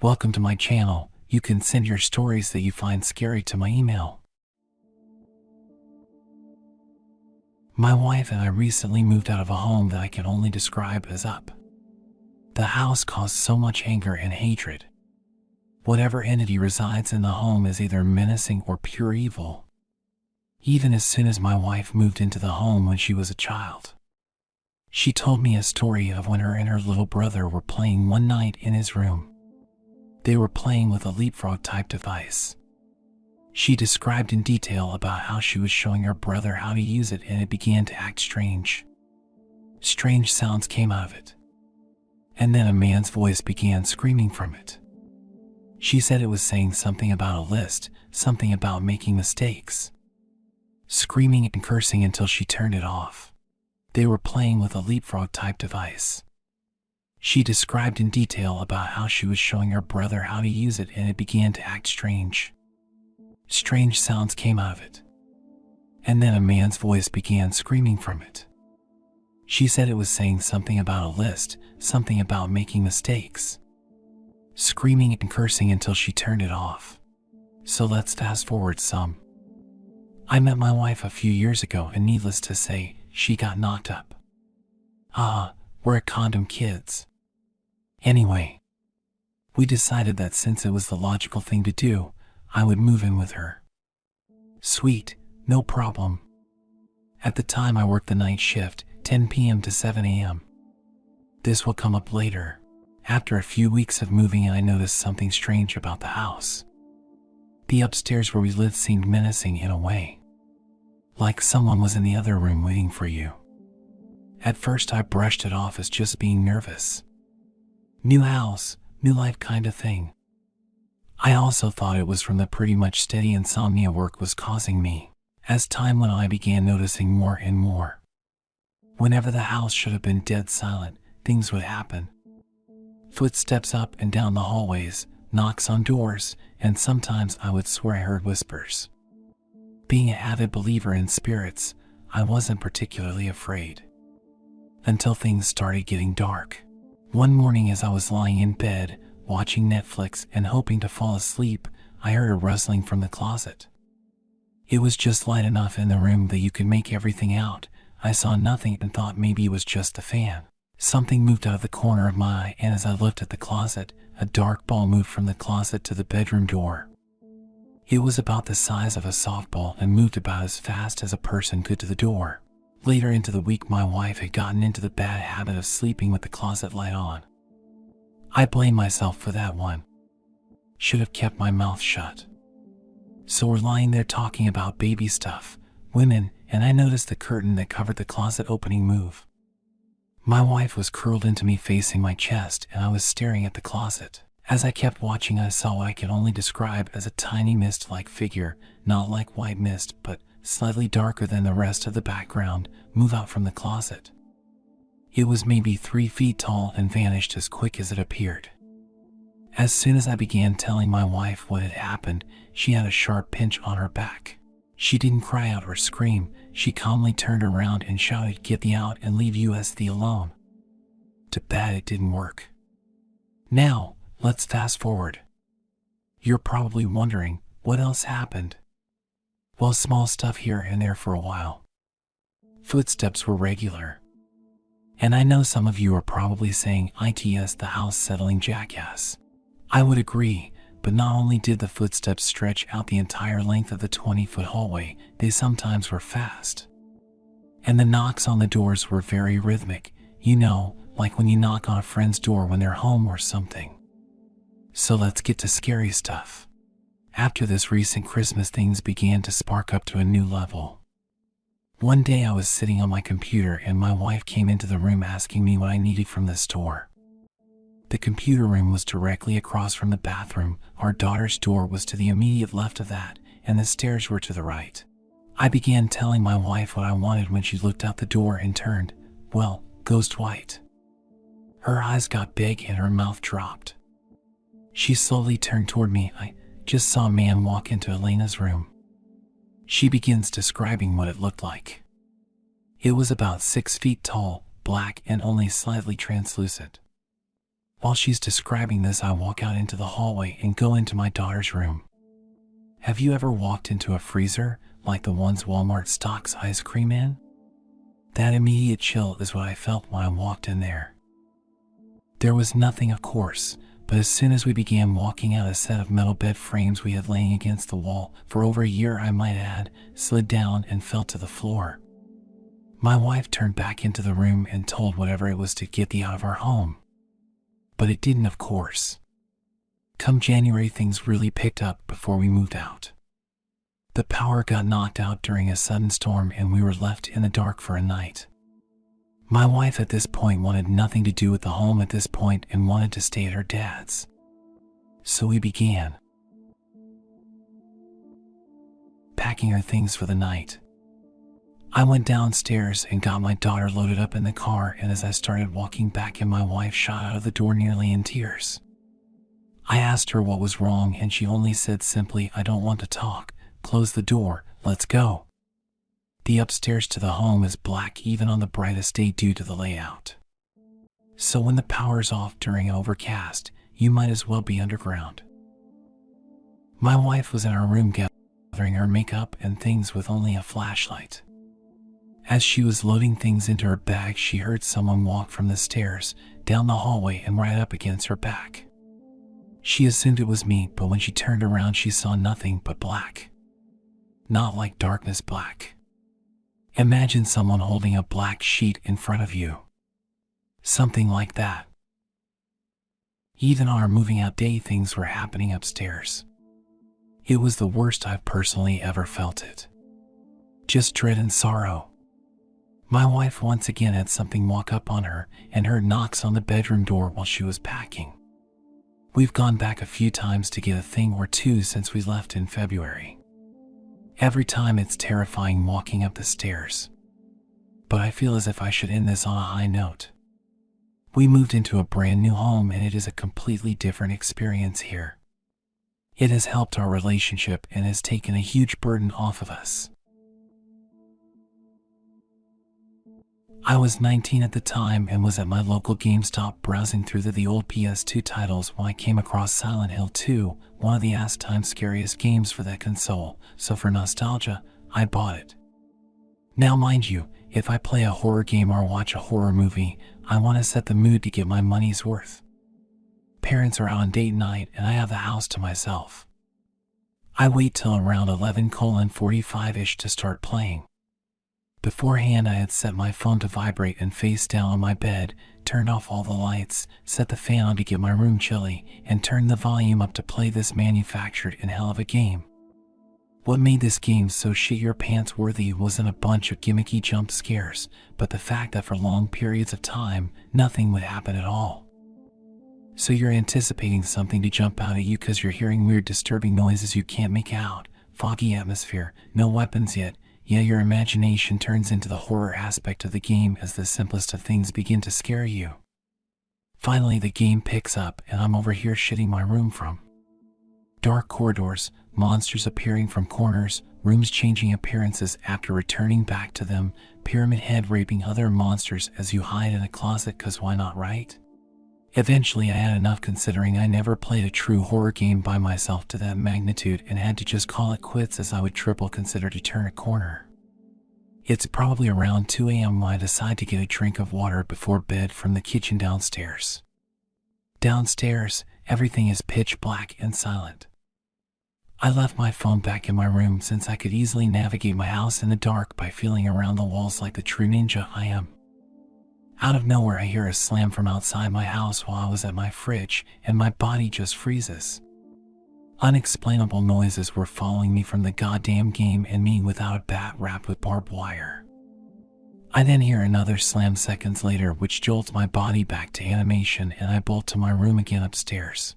Welcome to my channel. You can send your stories that you find scary to my email. My wife and I recently moved out of a home that I can only describe as up. The house caused so much anger and hatred. Whatever entity resides in the home is either menacing or pure evil. Even as soon as my wife moved into the home when she was a child. She told me a story of when her and her little brother were playing one night in his room. They were playing with a leapfrog-type device. She described in detail about how she was showing her brother how to use it, and it began to act strange. Strange sounds came out of it. And then a man's voice began screaming from it. She said it was saying something about a list, something about making mistakes. Screaming and cursing until she turned it off. They were playing with a leapfrog-type device. She described in detail about how she was showing her brother how to use it, and it began to act strange. Strange sounds came out of it. And then a man's voice began screaming from it. She said it was saying something about a list, something about making mistakes. Screaming and cursing until she turned it off. So let's fast forward some. I met my wife a few years ago, and needless to say, she got knocked up. We're condom kids. Anyway, we decided that since it was the logical thing to do, I would move in with her. Sweet, no problem. At the time I worked the night shift, 10 p.m. to 7 a.m. This will come up later. After a few weeks of moving in, I noticed something strange about the house. The upstairs where we lived seemed menacing in a way. Like someone was in the other room waiting for you. At first I brushed it off as just being nervous. New house, new life kind of thing. I also thought it was from the pretty much steady insomnia work was causing me. As time went on, I began noticing more and more. Whenever the house should have been dead silent, things would happen. Footsteps up and down the hallways, knocks on doors, and sometimes I would swear I heard whispers. Being an avid believer in spirits, I wasn't particularly afraid. Until things started getting dark. One morning as I was lying in bed, watching Netflix and hoping to fall asleep, I heard a rustling from the closet. It was just light enough in the room that you could make everything out. I saw nothing and thought maybe it was just the fan. Something moved out of the corner of my eye, and as I looked at the closet, a dark ball moved from the closet to the bedroom door. It was about the size of a softball and moved about as fast as a person could to the door. Later into the week, my wife had gotten into the bad habit of sleeping with the closet light on. I blame myself for that one. Should have kept my mouth shut. So we're lying there talking about baby stuff, women, and I noticed the curtain that covered the closet opening move. My wife was curled into me facing my chest, and I was staring at the closet. As I kept watching, I saw what I can only describe as a tiny mist-like figure, not like white mist, but slightly darker than the rest of the background, move out from the closet. It was maybe 3 feet tall and vanished as quick as it appeared. As soon as I began telling my wife what had happened, she had a sharp pinch on her back. She didn't cry out or scream. She calmly turned around and shouted, "Get thee out and leave USD alone." Too bad it didn't work. Now, let's fast forward. You're probably wondering, what else happened? Well, small stuff here and there for a while. Footsteps were regular. And I know some of you are probably saying, "ITS, the house settling jackass." I would agree, but not only did the footsteps stretch out the entire length of the 20-foot hallway, they sometimes were fast. And the knocks on the doors were very rhythmic, like when you knock on a friend's door when they're home or something. So let's get to scary stuff. After this recent Christmas, things began to spark up to a new level. One day I was sitting on my computer and my wife came into the room asking me what I needed from the store. The computer room was directly across from the bathroom, our daughter's door was to the immediate left of that, and the stairs were to the right. I began telling my wife what I wanted when she looked out the door and turned, ghost white. Her eyes got big and her mouth dropped. She slowly turned toward me. I just saw a man walk into Elena's room. She begins describing what it looked like. It was about 6 feet tall, black and only slightly translucent. While she's describing this, I walk out into the hallway and go into my daughter's room. Have you ever walked into a freezer like the ones Walmart stocks ice cream in? That immediate chill is what I felt when I walked in there. There was nothing, of course, but as soon as we began walking out, a set of metal bed frames we had laying against the wall for over a year, I might add, slid down and fell to the floor. My wife turned back into the room and told whatever it was to get the out of our home. But it didn't, of course. Come January, things really picked up before we moved out. The power got knocked out during a sudden storm and we were left in the dark for a night. My wife at this point wanted nothing to do with the home at this point and wanted to stay at her dad's. So we began packing her things for the night. I went downstairs and got my daughter loaded up in the car, and as I started walking back in, my wife shot out of the door nearly in tears. I asked her what was wrong and she only said simply, "I don't want to talk. Close the door, let's go." The upstairs to the home is black even on the brightest day due to the layout. So when the power's off during overcast, you might as well be underground. My wife was in our room gathering her makeup and things with only a flashlight. As she was loading things into her bag, she heard someone walk from the stairs, down the hallway and right up against her back. She assumed it was me, but when she turned around she saw nothing but black. Not like darkness black. Imagine someone holding a black sheet in front of you. Something like that. Even on our moving out day, things were happening upstairs. It was the worst I've personally ever felt it. Just dread and sorrow. My wife once again had something walk up on her and heard knocks on the bedroom door while she was packing. We've gone back a few times to get a thing or two since we left in February. Every time it's terrifying walking up the stairs. But I feel as if I should end this on a high note. We moved into a brand new home and it is a completely different experience here. It has helped our relationship and has taken a huge burden off of us. I was 19 at the time and was at my local GameStop browsing through the old PS2 titles when I came across Silent Hill 2, one of the time scariest games for that console, so for nostalgia, I bought it. Now mind you, if I play a horror game or watch a horror movie, I want to set the mood to get my money's worth. Parents are out on date night and I have the house to myself. I wait till around 11:45-ish to start playing. Beforehand, I had set my phone to vibrate and face down on my bed, turned off all the lights, set the fan on to get my room chilly, and turned the volume up to play this manufactured and hell of a game. What made this game so shit your pants worthy wasn't a bunch of gimmicky jump scares, but the fact that for long periods of time, nothing would happen at all. So you're anticipating something to jump out at you because you're hearing weird disturbing noises you can't make out, foggy atmosphere, no weapons yet. Yeah, your imagination turns into the horror aspect of the game as the simplest of things begin to scare you. Finally, the game picks up and I'm over here shitting my room from dark corridors, monsters appearing from corners, rooms changing appearances after returning back to them, Pyramid Head raping other monsters as you hide in a closet, cause why not, right? Eventually I had enough, considering I never played a true horror game by myself to that magnitude, and had to just call it quits as I would triple consider to turn a corner. It's probably around 2 a.m. when I decide to get a drink of water before bed from the kitchen downstairs. Downstairs, everything is pitch black and silent. I left my phone back in my room since I could easily navigate my house in the dark by feeling around the walls like the true ninja I am. Out of nowhere, I hear a slam from outside my house while I was at my fridge, and my body just freezes. Unexplainable noises were following me from the goddamn game, and me without a bat wrapped with barbed wire. I then hear another slam seconds later, which jolts my body back to animation, and I bolt to my room again upstairs.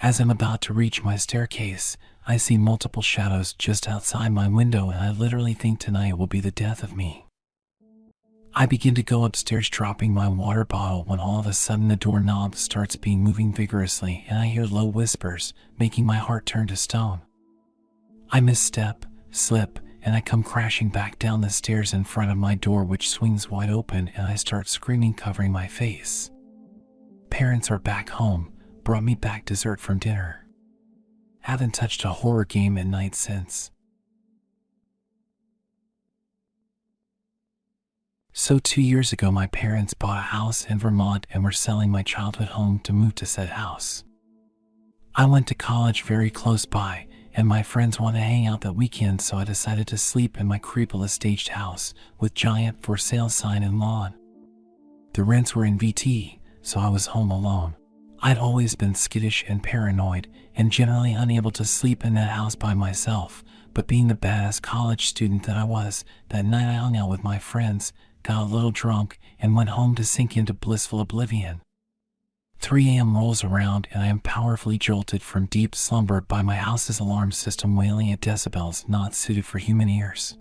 As I'm about to reach my staircase, I see multiple shadows just outside my window, and I literally think tonight will be the death of me. I begin to go upstairs, dropping my water bottle, when all of a sudden the doorknob starts moving vigorously and I hear low whispers, making my heart turn to stone. I misstep, slip, and I come crashing back down the stairs in front of my door, which swings wide open, and I start screaming, covering my face. parents are back home, brought me back dessert from dinner. Haven't touched a horror game at night since. So 2 years ago, my parents bought a house in Vermont and were selling my childhood home to move to said house. I went to college very close by, and my friends wanted to hang out that weekend, so I decided to sleep in my creepily staged house with giant for sale sign and lawn. The rents were in VT, so I was home alone. I'd always been skittish and paranoid, and generally unable to sleep in that house by myself, but being the badass college student that I was, that night I hung out with my friends, got a little drunk, and went home to sink into blissful oblivion. 3 a.m. rolls around and I am powerfully jolted from deep slumber by my house's alarm system wailing at decibels not suited for human ears.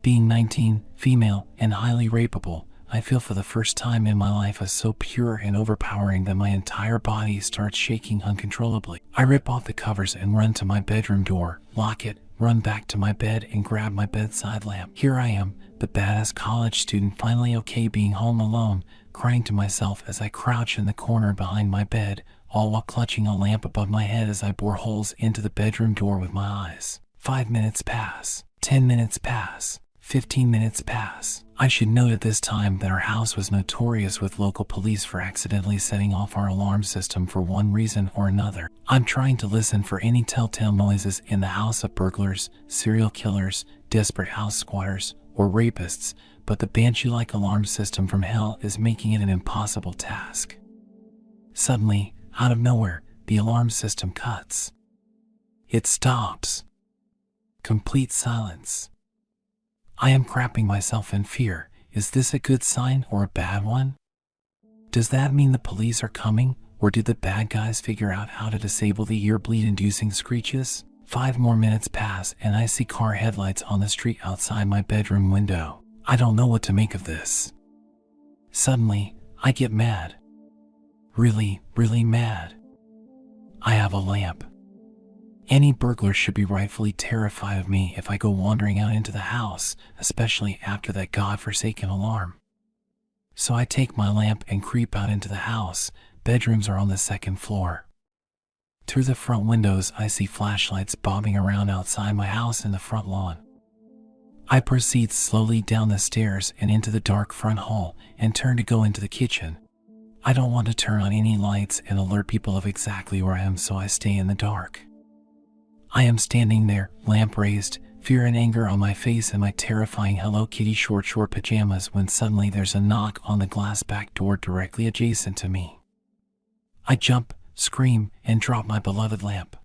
Being 19, female, and highly rapeable, I feel for the first time in my life as so pure and overpowering that my entire body starts shaking uncontrollably. I rip off the covers and run to my bedroom door, lock it, run back to my bed and grab my bedside lamp. Here I am, the badass college student finally okay being home alone, crying to myself as I crouch in the corner behind my bed, all while clutching a lamp above my head as I bore holes into the bedroom door with my eyes. 5 minutes pass, 10 minutes pass, 15 minutes pass. I should note at this time that our house was notorious with local police for accidentally setting off our alarm system for one reason or another. I'm trying to listen for any telltale noises in the house of burglars, serial killers, desperate house squatters, or rapists, but the banshee-like alarm system from hell is making it an impossible task. Suddenly, out of nowhere, the alarm system cuts. It stops. Complete silence. I am crapping myself in fear. Is this a good sign or a bad one? Does that mean the police are coming, or did the bad guys figure out how to disable the ear bleed-inducing screeches? 5 more minutes pass and I see car headlights on the street outside my bedroom window. I don't know what to make of this. Suddenly, I get mad. Really, really mad. I have a lamp. Any burglar should be rightfully terrified of me if I go wandering out into the house, especially after that godforsaken alarm. So I take my lamp and creep out into the house. Bedrooms are on the 2nd floor. Through the front windows, I see flashlights bobbing around outside my house in the front lawn. I proceed slowly down the stairs and into the dark front hall and turn to go into the kitchen. I don't want to turn on any lights and alert people of exactly where I am, so I stay in the dark. I am standing there, lamp raised, fear and anger on my face and my terrifying Hello Kitty short pajamas, when suddenly there's a knock on the glass back door directly adjacent to me. I jump, scream, and drop my beloved lamp.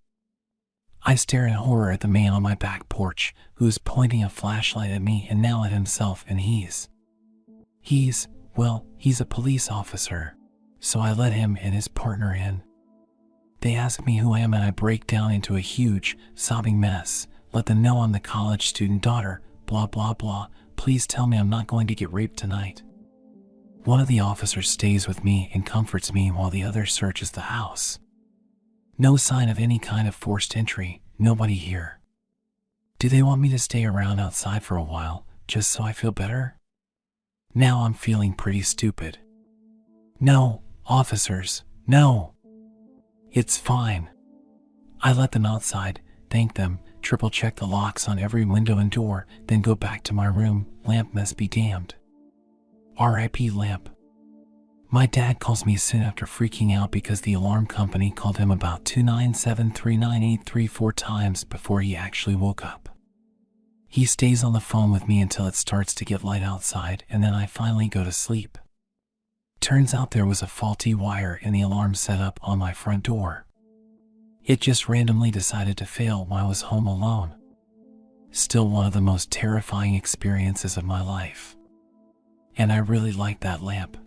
I stare in horror at the man on my back porch, who is pointing a flashlight at me and now at himself, and he's a police officer. So I let him and his partner in. They ask me who I am and I break down into a huge, sobbing mess. Let them know I'm the college student daughter, blah blah blah. Please tell me I'm not going to get raped tonight. One of the officers stays with me and comforts me while the other searches the house. No sign of any kind of forced entry, nobody here. Do they want me to stay around outside for a while, just so I feel better? Now I'm feeling pretty stupid. No, officers, no. It's fine. I let them outside, thank them, triple check the locks on every window and door, then go back to my room. Lamp must be damned. R.I.P. lamp. My dad calls me soon after freaking out because the alarm company called him about 2973983 times before he actually woke up. He stays on the phone with me until it starts to get light outside, and then I finally go to sleep. Turns out there was a faulty wire in the alarm setup on my front door. It just randomly decided to fail while I was home alone. Still one of the most terrifying experiences of my life. And I really like that lamp.